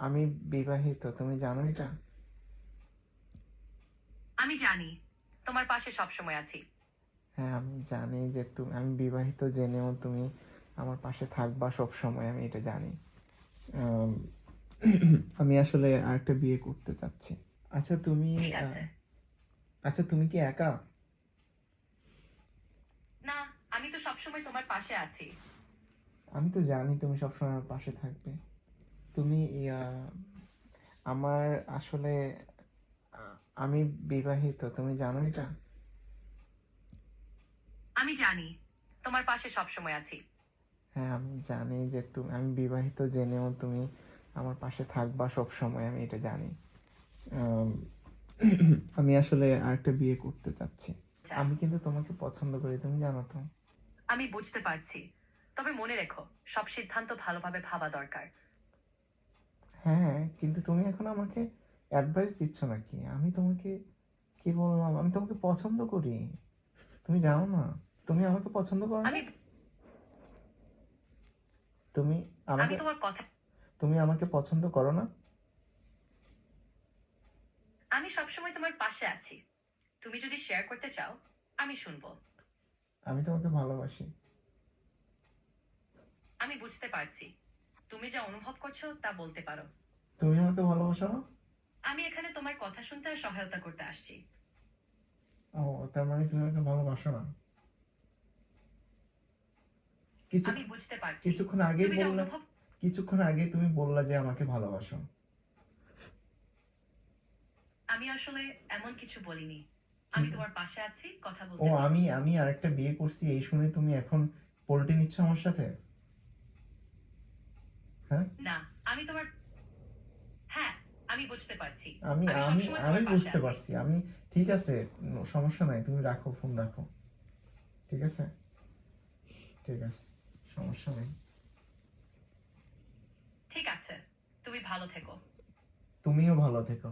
আমি বিবাহিত, তুমি জানো এটা? আমি জানি তোমার পাশে সবসময় আছি। হ্যাঁ, আমি জানি যে আমি বিবাহিত জেনেও তুমি আমার পাশে থাকবা সব সময়, আমি এটা জানি। আম, আমি আসলে আরেকটা বিয়ে করতে চাচ্ছি। আচ্ছা তুমি ঠিক আছে। আচ্ছা তুমি কি একা? না, আমি তো সবসময় তোমার পাশে আছি। আমি তো জানি তুমি সবসময় আমার পাশে থাকবে। তুমি আমার আসলে আমি বিবাহিত, তুমি জানো এটা? আমি জানি তোমার পাশে সবসময় আছি। হ্যাঁ, আমি জানি যে আমি বিবাহিত জেনেও তুমি আমার পাশে থাকবা সব সময়, আমি এটা জানি। আম, আমি আসলে আরেকটা বিয়ে করতে চাচ্ছি। আচ্ছা, আমি কিন্তু তোমাকে পছন্দ করি, তুমি জানো তো। আমি বুঝতে পারছি, তবে মনে রেখো সব সিদ্ধান্ত ভালোভাবে ভাবা দরকার। হ্যাঁ, কিন্তু তুমি এখন আমাকে অ্যাডভাইস দিচ্ছ নাকি? আমি তোমাকে কি বললাম, আমি তোমাকে পছন্দ করি, তুমি জানো না? তুমি আমাকে পছন্দ করো না? আমি তুমি আমি আমাকে তোমার কথা তুমি আমাকে পছন্দ করো না? আমি সবসময় তোমার পাশে আছি। তুমি যদি শেয়ার করতে চাও, আমি শুনবো। আমি তোমাকে ভালোবাসি। আমি বুঝতে পারছি, তুমি যা অনুভব করছো তা বলতে পারো। তুমি আমাকে ভালোবাসো না? আমি এখানে তোমার কথা শুনতে আর সহায়তা করতে আসছি। ও, তার মানে তুমি আমাকে ভালোবাসো না। কিছু আমি বুঝতে পারছি, কিছুক্ষণ আগেই তুমি যা বললে অনুভব কিছুক্ষণ আগেই তুমি বললা যে আমাকে ভালোবাসো। আমি আসলে এমন কিছু বলিনি। আমি তোমার পাশে আছি, কথা ও, বলতে পারো। আমি আরেকটা বিয়ে করছি এই শুনে তুমি এখন পোল্টি নিচ্ছ আমার সাথে? হ্যাঁ, না, আমি তোমার হ্যাঁ, আমি বুঝতে পারছি। আমি আমি আমি সবসময় আমি তোমার পাশে বুঝতে আছি। পারছি। ঠিক আছে, সমস্যা নাই, তুমি রাখো, ফোন রাখো। ঠিক আছে, ঠিক আছে, সমস্যা নেই। ঠিক আছে, তুমি ভালো থেকো। তুমিও ভালো থেকো।